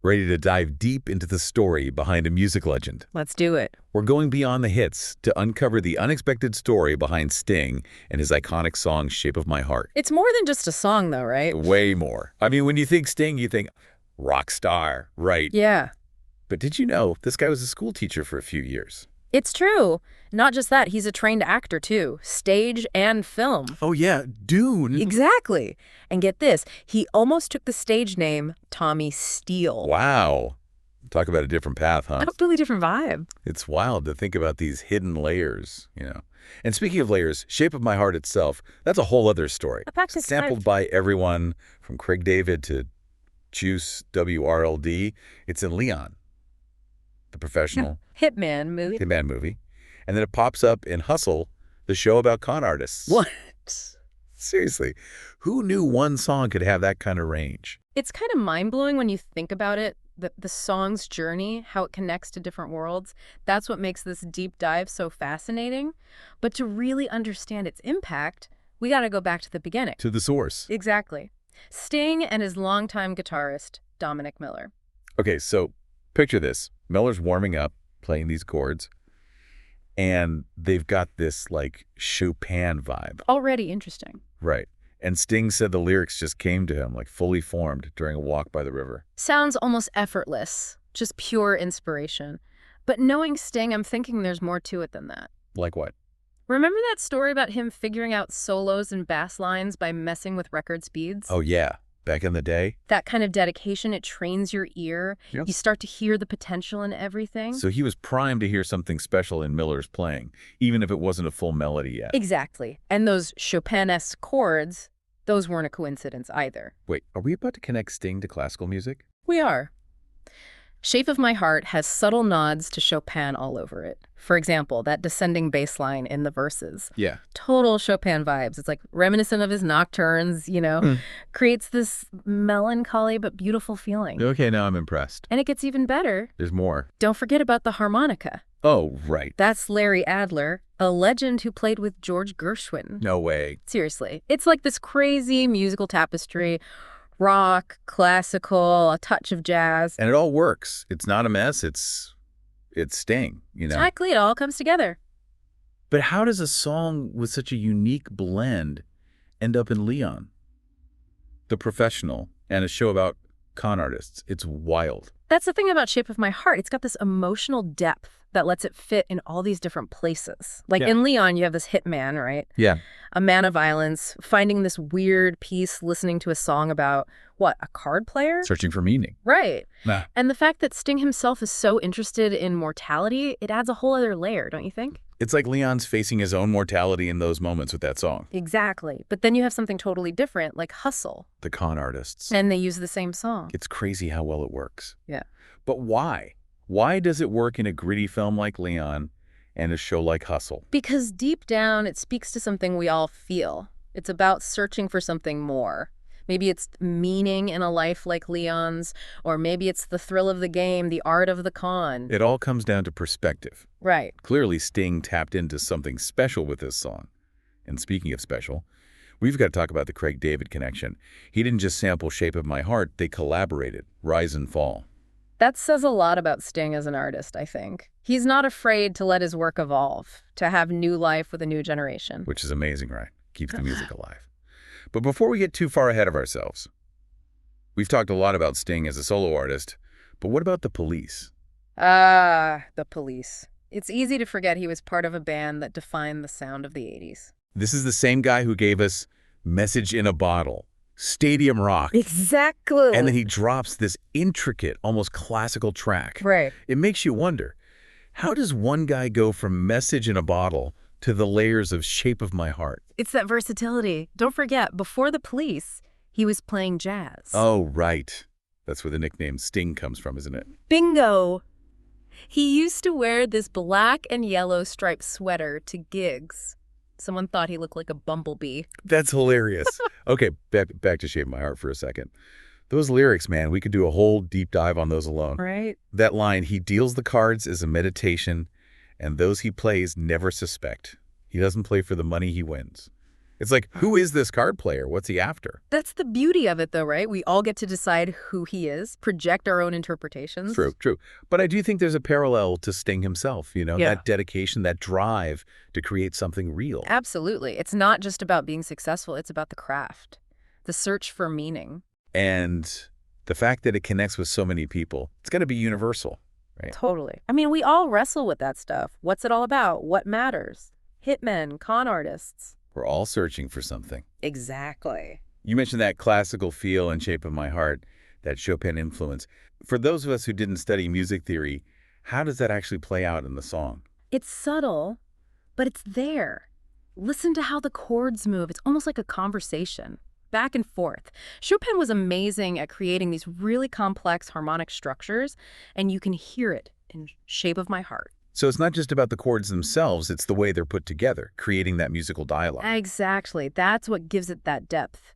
Ready to dive deep into the story behind a music legend. Let's do it. We're going beyond the hits to uncover the unexpected story behind Sting and his iconic song, Shape of My Heart. It's more than just a song, though, right? Way more. I mean, when you think Sting, you think rock star, right? Yeah. But did you know this guy was a school teacher for a few years? It's true. Not just that, he's a trained actor, too. Stage and film. Oh, yeah, Dune. Exactly. And get this, he almost took the stage name Tommy Steele. Wow. Talk about a different path, huh? A totally different vibe. It's wild to think about these hidden layers, you know. And speaking of layers, Shape of My Heart itself, that's a whole other story. Sampled by everyone from Craig David to Juice WRLD. It's in Léon, the professional hitman movie. And then it pops up in Hustle, the show about con artists. What? Seriously, who knew one song could have that kind of range? It's kind of mind-blowing when you think about it, the song's journey, how it connects to different worlds. That's what makes this deep dive so fascinating. But to really understand its impact, we got to go back to the beginning. To the source. Exactly. Sting and his longtime guitarist, Dominic Miller. Okay, so picture this. Miller's warming up, playing these chords, and they've got this, like, Chopin vibe. Already interesting. Right. And Sting said the lyrics just came to him, like, fully formed during a walk by the river. Sounds almost effortless, just pure inspiration. But knowing Sting, I'm thinking there's more to it than that. Like what? Remember that story about him figuring out solos and bass lines by messing with record speeds? Oh, yeah. Back in the day? That kind of dedication, it trains your ear. Yep. You start to hear the potential in everything. So he was primed to hear something special in Miller's playing, even if it wasn't a full melody yet. Exactly. And those Chopin-esque chords, those weren't a coincidence either. Wait, are we about to connect Sting to classical music? We are. Shape of My Heart has subtle nods to Chopin all over it. For example, that descending bass line in the verses. Yeah. Total Chopin vibes. It's like reminiscent of his nocturnes, you know, creates this melancholy but beautiful feeling. Okay, now I'm impressed. And it gets even better. There's more. Don't forget about the harmonica. Oh, right. That's Larry Adler, a legend who played with George Gershwin. No way. Seriously. It's like this crazy musical tapestry. Rock, classical, a touch of jazz. And it all works. It's not a mess. It's Sting, you know? Exactly. It all comes together. But how does a song with such a unique blend end up in Léon, the professional, and a show about con artists? It's wild. That's the thing about Shape of My Heart. It's got this emotional depth that lets it fit in all these different places. Like in Léon, you have this hitman, right? Yeah. A man of violence, finding this weird piece, listening to a song about, what, a card player? Searching for meaning. Right. Nah. And the fact that Sting himself is so interested in mortality, it adds a whole other layer, don't you think? It's like Leon's facing his own mortality in those moments with that song. Exactly. But then you have something totally different, like Hustle. The con artists. And they use the same song. It's crazy how well it works. Yeah. But why? Why does it work in a gritty film like Léon and a show like Hustle? Because deep down, it speaks to something we all feel. It's about searching for something more. Maybe it's meaning in a life like Léon's, or maybe it's the thrill of the game, the art of the con. It all comes down to perspective. Right. Clearly, Sting tapped into something special with this song. And speaking of special, we've got to talk about the Craig David connection. He didn't just sample Shape of My Heart, they collaborated, Rise and Fall. That says a lot about Sting as an artist, I think. He's not afraid to let his work evolve, to have new life with a new generation. Which is amazing, right? Keeps the music alive. But before we get too far ahead of ourselves, we've talked a lot about Sting as a solo artist, but what about the Police? Ah, the Police. It's easy to forget he was part of a band that defined the sound of the 80s. This is the same guy who gave us Message in a Bottle, Stadium Rock. Exactly. And then he drops this intricate, almost classical track. Right. It makes you wonder, how does one guy go from Message in a Bottle to the layers of Shape of My Heart? It's that versatility. Don't forget, before the Police, he was playing jazz. Oh, right. That's where the nickname Sting comes from, isn't it? Bingo! He used to wear this black and yellow striped sweater to gigs. Someone thought he looked like a bumblebee. That's hilarious. Okay, back to Shape of My Heart for a second. Those lyrics, man, we could do a whole deep dive on those alone. Right. That line, he deals the cards as a meditation, and those he plays never suspect. He doesn't play for the money he wins. It's like, who is this card player? What's he after? That's the beauty of it, though, right? We all get to decide who he is, project our own interpretations. True, true. But I do think there's a parallel to Sting himself, Yeah. that dedication, that drive to create something real. Absolutely. It's not just about being successful. It's about the craft, the search for meaning. And the fact that it connects with so many people, it's going to be universal, right? Totally. I mean, we all wrestle with that stuff. What's it all about? What matters? Hitmen, con artists. We're all searching for something. Exactly. You mentioned that classical feel and shape of my heart, that Chopin influence. For those of us who didn't study music theory, how does that actually play out in the song? It's subtle, but it's there. Listen to how the chords move. It's almost like a conversation, back and forth. Chopin was amazing at creating these really complex harmonic structures, and you can hear it in Shape of My Heart. So it's not just about the chords themselves, it's the way they're put together, creating that musical dialogue. Exactly. That's what gives it that depth.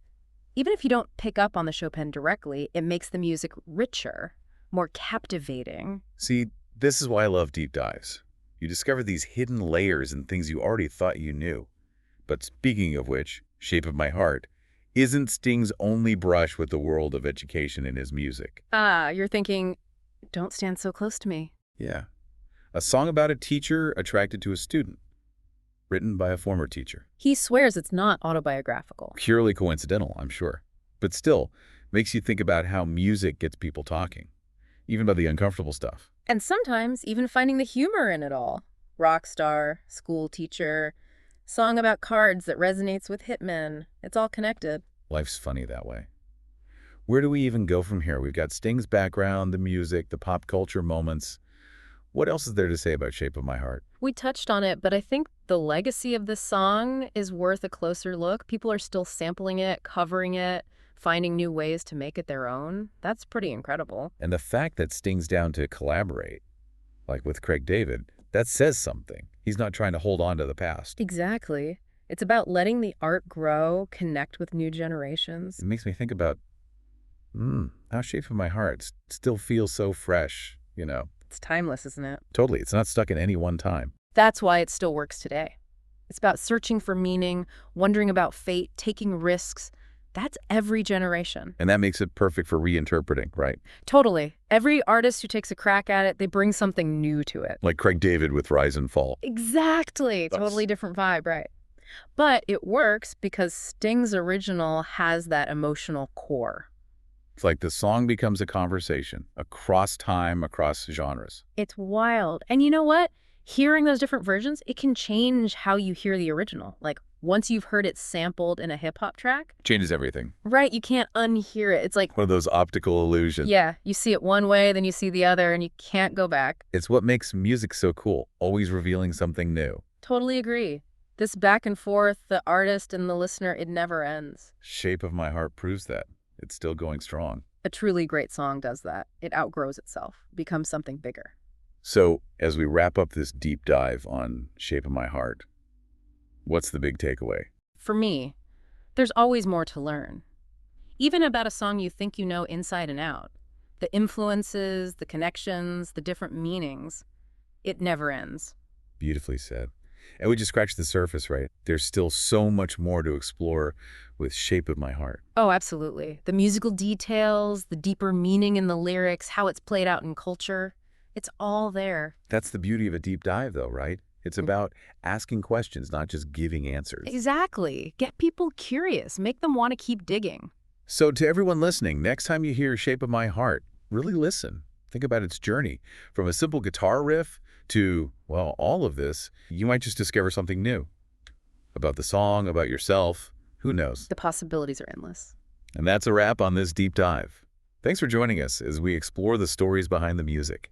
Even if you don't pick up on the Chopin directly, it makes the music richer, more captivating. See, this is why I love deep dives. You discover these hidden layers and things you already thought you knew. But speaking of which, Shape of My Heart isn't Sting's only brush with the world of education in his music. You're thinking, don't stand so close to me. Yeah. A song about a teacher attracted to a student, written by a former teacher. He swears it's not autobiographical. Purely coincidental, I'm sure. But still, makes you think about how music gets people talking, even about the uncomfortable stuff. And sometimes even finding the humor in it all. Rock star, school teacher, song about cards that resonates with hitmen. It's all connected. Life's funny that way. Where do we even go from here? We've got Sting's background, the music, the pop culture moments. What else is there to say about Shape of My Heart? We touched on it, but I think the legacy of this song is worth a closer look. People are still sampling it, covering it, finding new ways to make it their own. That's pretty incredible. And the fact that Sting's down to collaborate, like with Craig David, that says something. He's not trying to hold on to the past. Exactly. It's about letting the art grow, connect with new generations. It makes me think about, how Shape of My Heart still feels so fresh, It's timeless, isn't it? Totally. It's not stuck in any one time. That's why it still works today. It's about searching for meaning, wondering about fate, taking risks. That's every generation. And that makes it perfect for reinterpreting, right? Totally. Every artist who takes a crack at it, they bring something new to it. Like Craig David with Rise and Fall. Exactly. Totally different vibe, right? But it works because Sting's original has that emotional core. It's like the song becomes a conversation across time, across genres. It's wild. And you know what? Hearing those different versions, it can change how you hear the original. Like, once you've heard it sampled in a hip-hop track. Changes everything. Right, you can't unhear it. It's like... one of those optical illusions. Yeah, you see it one way, then you see the other, and you can't go back. It's what makes music so cool, always revealing something new. Totally agree. This back and forth, the artist and the listener, it never ends. Shape of My Heart proves that. It's still going strong. A truly great song does that. It outgrows itself, becomes something bigger. So, as we wrap up this deep dive on Shape of My Heart, what's the big takeaway? For me, there's always more to learn. Even about a song you think you know inside and out. The influences, the connections, the different meanings. It never ends. Beautifully said. And we just scratched the surface, right? There's still so much more to explore with Shape of My Heart. Oh, absolutely. The musical details, the deeper meaning in the lyrics, how it's played out in culture. It's all there. That's the beauty of a deep dive, though, right? It's about asking questions, not just giving answers. Exactly. Get people curious. Make them want to keep digging. So to everyone listening, next time you hear Shape of My Heart, really listen. Think about its journey. From a simple guitar riff to, well, all of this, you might just discover something new. About the song, about yourself, who knows? The possibilities are endless. And that's a wrap on this deep dive. Thanks for joining us as we explore the stories behind the music.